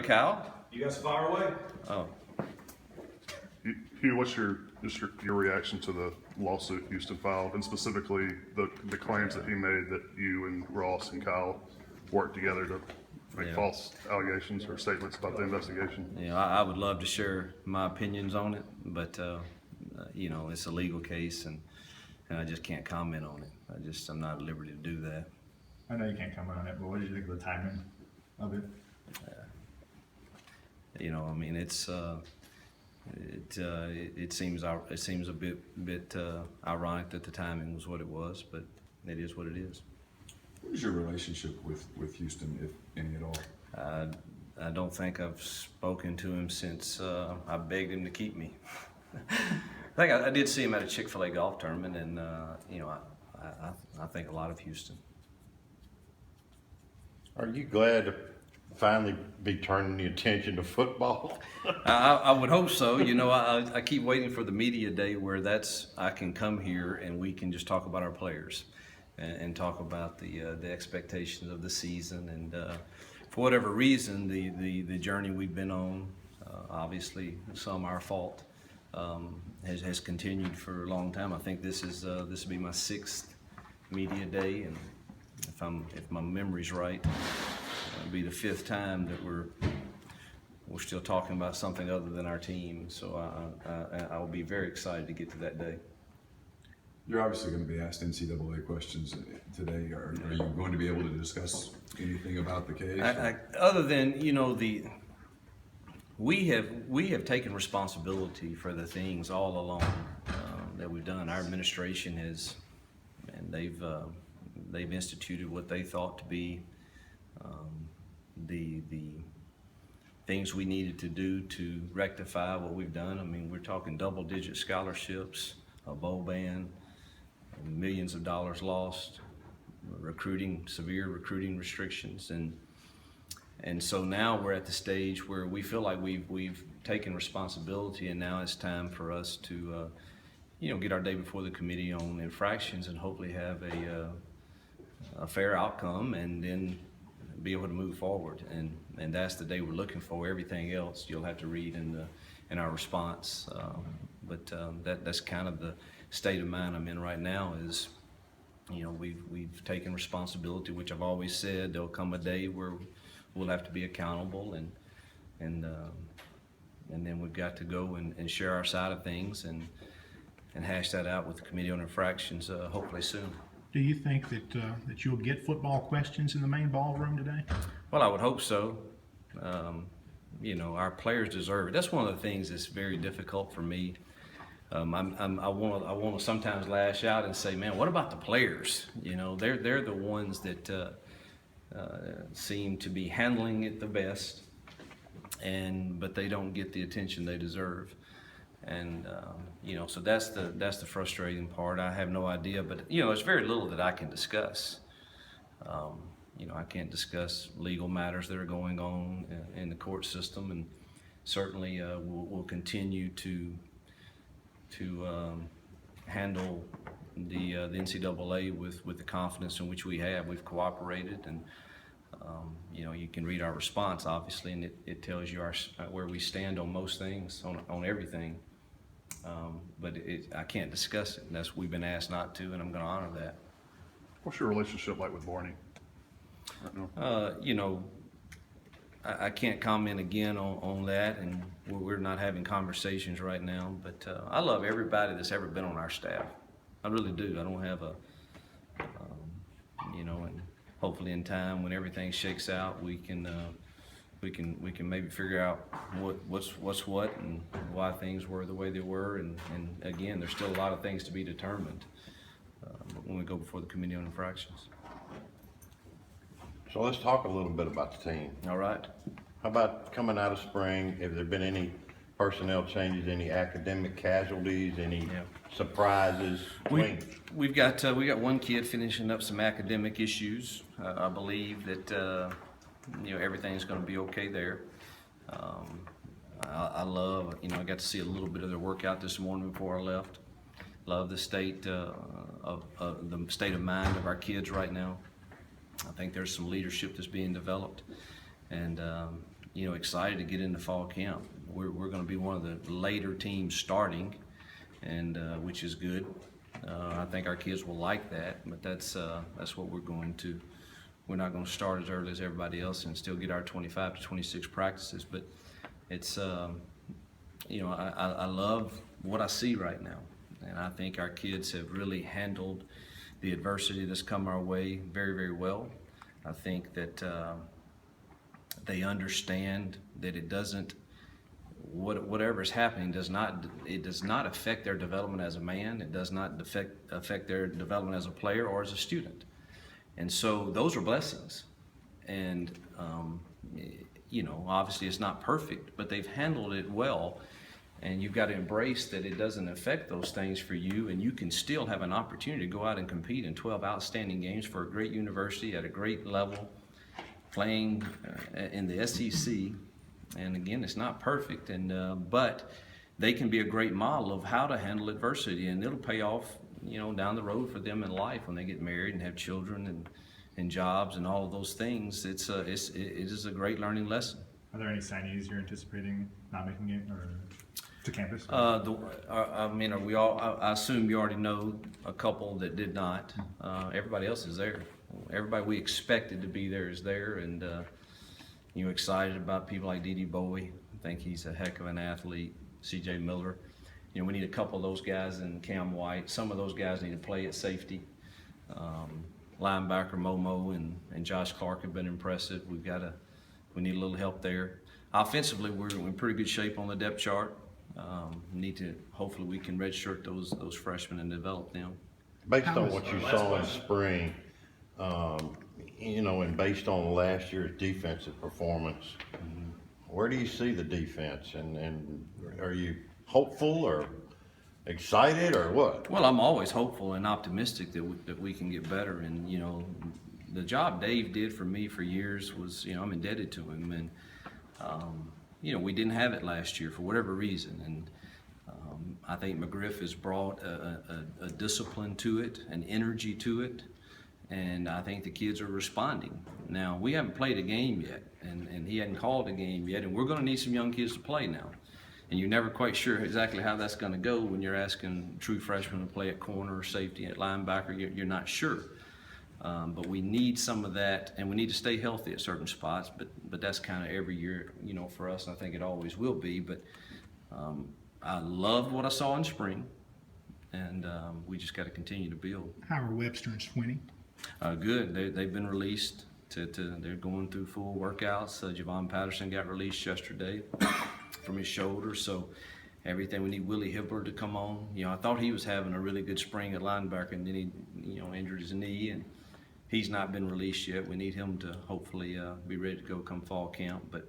Cal? You guys fire away. Oh, Hugh, what's your reaction to the lawsuit Houston filed, and specifically the claims that he made that you and Ross and Kyle worked together to make Yeah. false allegations or statements about the investigation? I would love to share my opinions on it, but it's a legal case, and I just can't comment on it. I'm not at liberty to do that. I know you can't comment on it, but what did you think of the timing of it? It seems a bit ironic that the timing was what it was, but it is what it is. What is your relationship with Houston, if any at all? I don't think I've spoken to him since I begged him to keep me. I did see him at a Chick-fil-A golf tournament, and I think a lot of Houston. Are you glad to finally be turning the attention to football? I would hope so. I keep waiting for the media day where I can come here and we can just talk about our players and talk about the expectations of the season. And for whatever reason, the journey we've been on, obviously some our fault, has continued for a long time. I think this will be my 6th media day, and if my memory's right, it'll be the 5th time that we're still talking about something other than our team. So I'll be very excited to get to that day. You're obviously going to be asked NCAA questions today. Are you going to be able to discuss anything about the case? Other than we have taken responsibility for the things all along that we've done. Our administration has, and they've instituted what they thought to be the things we needed to do to rectify what we've done. I mean, we're talking double-digit scholarships, a bowl ban, millions of dollars lost, severe recruiting restrictions, and so now we're at the stage where we feel like we've taken responsibility, and now it's time for us to get our day before the committee on infractions and hopefully have a fair outcome, and then be able to move forward. And that's the day we're looking for. Everything else you'll have to read in our response. But that's kind of the state of mind I'm in right now. Is we've taken responsibility, which I've always said there'll come a day where we'll have to be accountable, and then we've got to go and share our side of things and hash that out with the Committee on Infractions hopefully soon. Do you think that you'll get football questions in the main ballroom today? Well, I would hope so. Our players deserve it. That's one of the things that's very difficult for me. I want to sometimes lash out and say, man, what about the players? They're the ones that seem to be handling it the best, but they don't get the attention they deserve. And so that's the frustrating part. I have no idea, but there's very little that I can discuss. I can't discuss legal matters that are going on in the court system, and certainly we'll continue to handle the NCAA with the confidence in which we have. We've cooperated, and you can read our response, obviously, and it tells you where we stand on most things, on everything. But I can't discuss it. We've been asked not to, and I'm going to honor that. What's your relationship like with Barney right now? I can't comment again on that, and we're not having conversations right now. But I love everybody that's ever been on our staff. I really do. I don't have and hopefully in time when everything shakes out, we can maybe figure out what's what and why things were the way they were, and again, there's still a lot of things to be determined when we go before the Committee on Infractions. So let's talk a little bit about the team. All right. How about coming out of spring? Have there been any personnel changes, any academic casualties, any surprises? We got one kid finishing up some academic issues. I believe that everything's going to be okay there. I love, I got to see a little bit of their workout this morning before I left. Love the state of the state of mind of our kids right now. I think there's some leadership that's being developed, and excited to get into fall camp. We're going to be one of the later teams starting, and which is good. I think our kids will like that, but that's what we're going to. We're not going to start as early as everybody else and still get our 25 to 26 practices. But it's, I love what I see right now, and I think our kids have really handled the adversity that's come our way very, very well. I think that they understand that it doesn't. Whatever is happening does not affect their development as a man. It does not affect their development as a player or as a student. And so those are blessings. And obviously it's not perfect, but they've handled it well. And you've got to embrace that it doesn't affect those things for you, and you can still have an opportunity to go out and compete in 12 outstanding games for a great university at a great level, playing in the SEC. And again, it's not perfect, but they can be a great model of how to handle adversity, and it'll pay off, down the road for them in life when they get married and have children and jobs and all of those things. It is a great learning lesson. Are there any signees you're anticipating not making it or to campus? I assume you already know a couple that did not. Everybody else is there. Everybody we expected to be there is there, and excited about people like Dede Bowie. I think he's a heck of an athlete. C.J. Miller. We need a couple of those guys, and Cam White. Some of those guys need to play at safety. Linebacker Momo and Josh Clark have been impressive. We need a little help there. Offensively, we're in pretty good shape on the depth chart. Hopefully we can redshirt those freshmen and develop them. Based on what you saw in spring, and based on last year's defensive performance, where do you see the defense? And are you hopeful or excited or what? Well, I'm always hopeful and optimistic that we can get better. And the job Dave did for me for years was, I'm indebted to him. And we didn't have it last year for whatever reason. And I think McGriff has brought a discipline to it, an energy to it. And I think the kids are responding. Now, we haven't played a game yet, and he hadn't called a game yet, and we're going to need some young kids to play now. And you're never quite sure exactly how that's going to go when you're asking true freshmen to play at corner or safety, at linebacker. You're not sure. But we need some of that, and we need to stay healthy at certain spots. But that's kind of every year, for us. And I think it always will be. But I loved what I saw in spring, and we just got to continue to build. How are Webster and Swinney? Good. They've been released. They're going through full workouts. Javon Patterson got released yesterday from his shoulder, so everything. We need Willie Hibbler to come on. I thought he was having a really good spring at linebacker, and then he injured his knee, and he's not been released yet. We need him to hopefully be ready to go come fall camp. But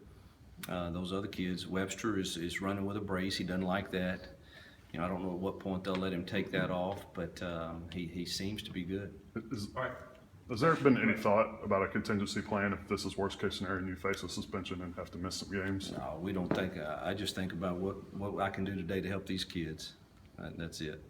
those other kids, Webster is running with a brace. He doesn't like that. I don't know at what point they'll let him take that off, but he seems to be good. Has there been any thought about a contingency plan if this is worst case scenario and you face a suspension and have to miss some games? No, we don't think. I just think about what I can do today to help these kids. That's it.